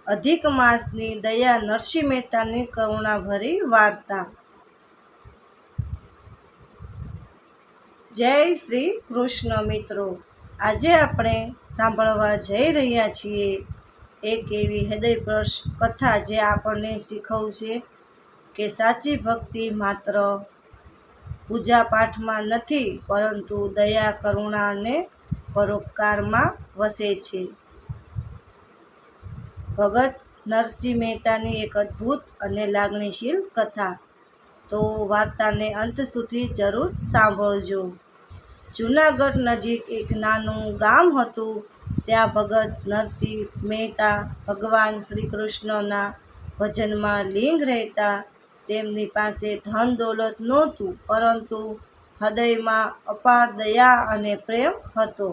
અધિક માસની દયા નરસિંહ મહેતાની કરુણાભરી વાર્તા। જય શ્રી કૃષ્ણ મિત્રો, આજે આપણે સાંભળવા જઈ રહ્યા છીએ એક એવી હૃદયસ્પર્શ કથા જે આપણને શીખવશે કે સાચી ભક્તિ માત્ર પૂજા પાઠમાં નથી, પરંતુ દયા, કરુણા અને પરોપકારમાં વસે છે। ભગત નરસિંહ મહેતાની એક અદ્ભુત અને લાગણીશીલ કથા। તો વાર્તાને અંત સુધી જરૂર સાંભળજો। જૂનાગઢ નજીક એક નાનું ગામ હતું। ત્યાં ભગત નરસિંહ મહેતા ભગવાન શ્રી કૃષ્ણના ભજનમાં લીન રહેતા। તેમની પાસે ધન દોલત નહોતું, પરંતુ હૃદયમાં અપાર દયા અને પ્રેમ હતો।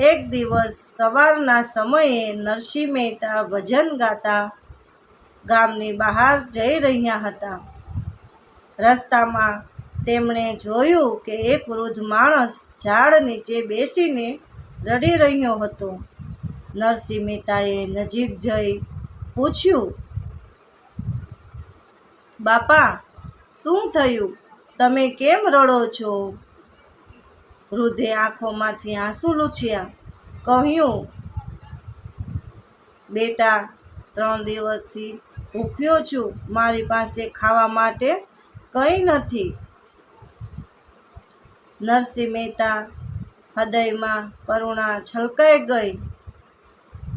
એક દિવસ સવારના સમયે નરસિંહ મહેતા ભજન ગાતા ગામની બહાર જઈ રહ્યા હતા। રસ્તામાં તેમણે જોયું કે એક વૃદ્ધ માણસ ઝાડ નીચે બેસીને રડી રહ્યો હતો। નરસિંહ મહેતાએ નજીક જઈ પૂછ્યું, બાપા, શું થયું? તમે કેમ રડો છો? વૃદ્ધે આંખોમાંથી આંસુ લૂછ્યા, કહ્યું, બેટા, 3 દિવસથી ભૂખ્યો છું। મારી પાસે ખાવા માટે કંઈ નથી। નરસિંહ મહેતા હૃદયમાં કરુણા છલકાઈ ગઈ।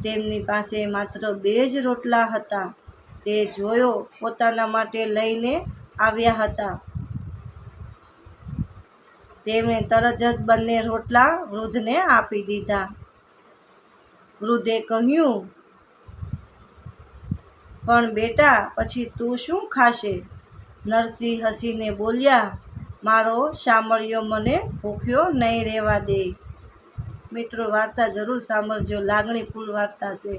તેમની પાસે માત્ર 2 જ રોટલા હતા। તે જોયો પોતાના માટે લઈને આવ્યા હતા। તેમણે તરત જ બંને રોટલા વૃદ્ધને આપી દીધા। વૃદ્ધે કહ્યું, પણ બેટા, પછી તું શું ખાશે? નરસિંહ હસીને બોલ્યા, મારો શામળિયો મને ભૂખ્યો નહીં રહેવા દે। મિત્રો, વાર્તા જરૂર સાંભળજો, લાગણીફૂલ વાર્તા છે।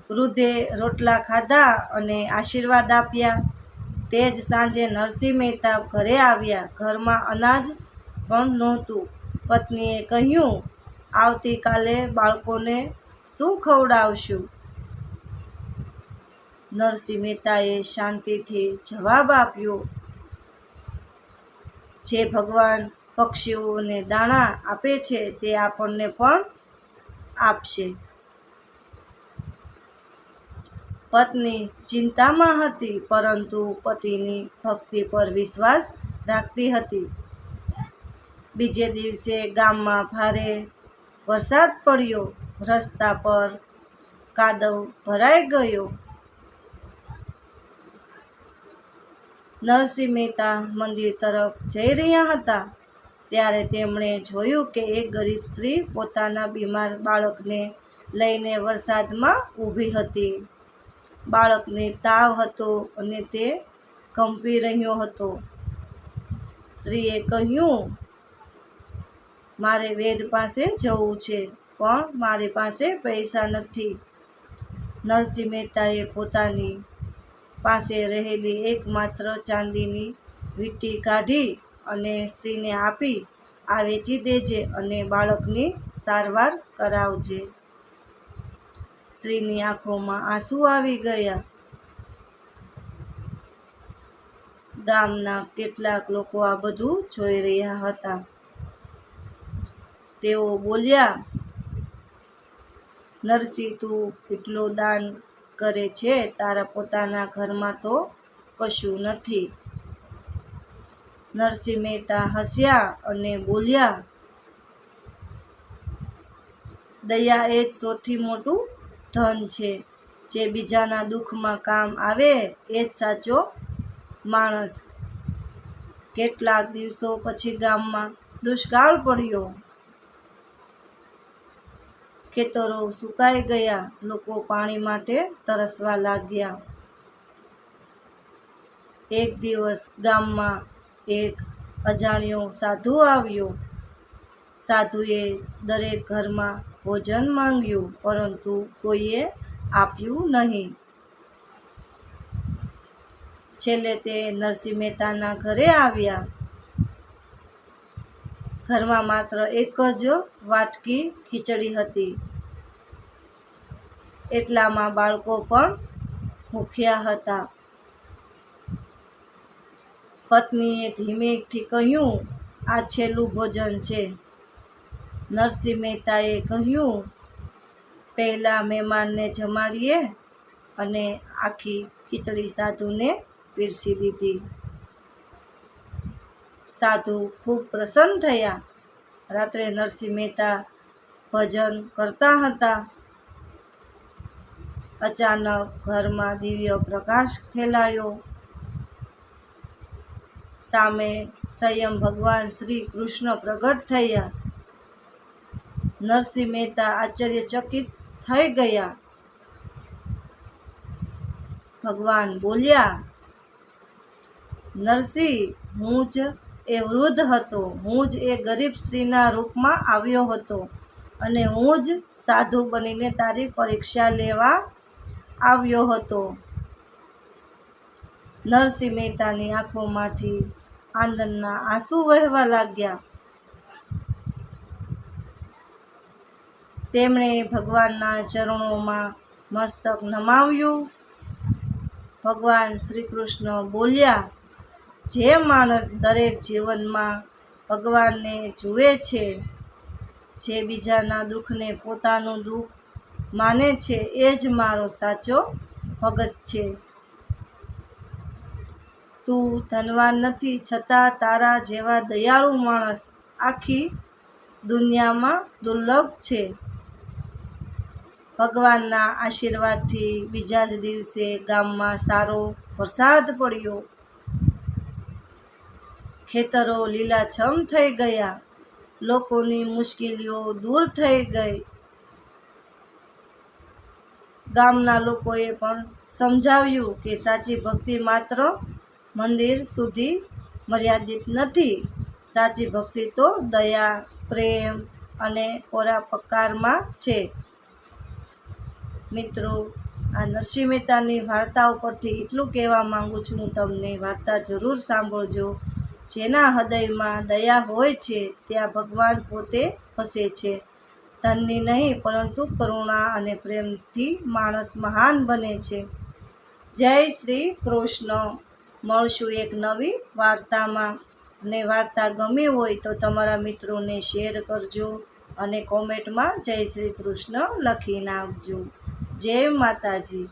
વૃદ્ધે રોટલા ખાધા અને આશીર્વાદ આપ્યા। તે જ સાંજે નરસિંહ મહેતા ઘરે આવ્યા। ઘરમાં અનાજ પણ નહોતું। પત્નીએ કહ્યું, આવતીકાલે બાળકોને શું ખવડાવશું? નરસિંહ મહેતાએ શાંતિથી જવાબ આપ્યો, જે ભગવાન પક્ષીઓને દાણા આપે છે તે આપણને પણ આપશે। પત્ની ચિંતામાં હતી, પરંતુ પતિની ભક્તિ પર વિશ્વાસ રાખતી હતી। બીજે દિવસે ગામમાં ભારે વરસાદ પડ્યો। રસ્તા પર કાદવ ભરાઈ ગયો। નરસિંહ મહેતા મંદિર તરફ જઈ રહ્યા હતા, ત્યારે તેમણે જોયું કે એક ગરીબ સ્ત્રી પોતાના બીમાર બાળકને લઈને વરસાદમાં ઊભી હતી। બાળકને તાવ હતો અને તે કંપી રહ્યો હતો। સ્ત્રીએ કહ્યું, મારે વૈદ્ય પાસે જવું છે, પણ મારી પાસે પૈસા નથી। નરસિંહ મહેતાએ પોતાની પાસે રહેલી એકમાત્ર ચાંદીની વીંટી કાઢી અને સ્ત્રીને આપી, આ વેચી દેજે અને બાળકની સારવાર કરાવજે। સ્ત્રીની આંખોમાં આંસુ આવી ગયા। ગામના કેટલાક લોકો આ બધું જોઈ રહ્યા હતા। તેઓ બોલ્યા, નરસિંહ, તું એટલું દાન કરે છે, તારા પોતાના ઘરમાં તો કશું નથી। નરસિંહ મહેતા હસ્યા અને બોલ્યા, દયા એ જ સૌથી મોટું ધન છે। જે બીજાના દુઃખમાં કામ આવે એ જ સાચો માણસ। કેટલાક દિવસો પછી ગામમાં દુષ્કાળ પડ્યો। ખેતરો સુકાઈ ગયા। લોકો પાણી માટે તરસવા લાગ્યા। એક દિવસ ગામમાં એક અજાણ્યો સાધુ આવ્યો। સાધુએ દરેક ઘરમાં ભોજન માંગ્યું, પરંતુ કોઈએ આપ્યું નહીં। છેલ્લે તે નરસિંહ મહેતાના ઘરે આવ્યા। ઘરમાં માત્ર એક જ વાટકી ખીચડી હતી। એટલામાં બાળકો પણ ભૂખ્યા હતા. પત્નીએ ધીમેથી કહ્યું, આ છેલ્લું ભોજન છે. નરસિંહ મહેતાએ કહ્યું, પહેલાં મહેમાનને જમાડીએ, અને આખી ખીચડી સાધુને પીરસી દીધી. સાધુ ખૂબ પ્રસન્ન થયા. રાત્રે નરસિંહ મહેતા ભજન કરતા હતા. અચાનક ઘરમાં દિવ્ય પ્રકાશ ફેલાયો. સામે સ્વયં ભગવાન શ્રી કૃષ્ણ પ્રગટ થયા. નરસિંહ મહેતા આશ્ચર્યચકિત થઈ ગયા. ભગવાન બોલ્યા, નરસિંહ, હું જ એ વૃદ્ધ હતો. હું જ એ ગરીબ સ્ત્રીના રૂપમાં આવ્યો હતો, અને હું જ સાધુ બનીને તારી પરીક્ષા લેવા આવ્યો હતો. નરસિંહ મહેતાની આંખોમાંથી આનંદના આંસુ વહેવા લાગ્યા. તેમણે ભગવાનના ચરણોમાં મસ્તક નમાવ્યું. ભગવાન શ્રી કૃષ્ણ બોલ્યા, જે માણસ દરેક જીવનમાં ભગવાનને જુએ છે, જે બીજાના દુઃખને પોતાનું દુઃખ માને છે, એ જ મારો સાચો ભગત છે. તું ધનવાન નથી, છતાં તારા જેવા દયાળુ માણસ આખી દુનિયામાં દુર્લભ છે. ભગવાનના આશીર્વાદથી બીજા જ દિવસે ગામમાં સારો વરસાદ પડ્યો. ખેતરો લીલાછમ થઈ ગયા. લોકોની મુશ્કેલીઓ દૂર થઈ ગઈ. ગામના લોકોએ પણ સમજાવ્યું કે સાચી ભક્તિ માત્ર મંદિર સુધી મર્યાદિત નથી. સાચી ભક્તિ તો દયા, પ્રેમ અને પરોપકારમાં છે. મિત્રો, આ નરસિંહ મહેતાની વાર્તા ઉપરથી એટલું કહેવા માંગુ છું, હું તમને વાર્તા જરૂર સાંભળજો. જેના હૃદયમાં દયા હોય છે, ત્યાં ભગવાન પોતે વસે છે. ધનની નહીં, પરંતુ કરુણા અને પ્રેમથી માણસ મહાન બને છે. જય શ્રી કૃષ્ણ. મળશું એક નવી વાર્તામાં. અને વાર્તા ગમી હોય તો તમારા મિત્રોને શેર કરજો, અને કોમેન્ટમાં જય શ્રી કૃષ્ણ લખી નાખજો. જય માતાજી.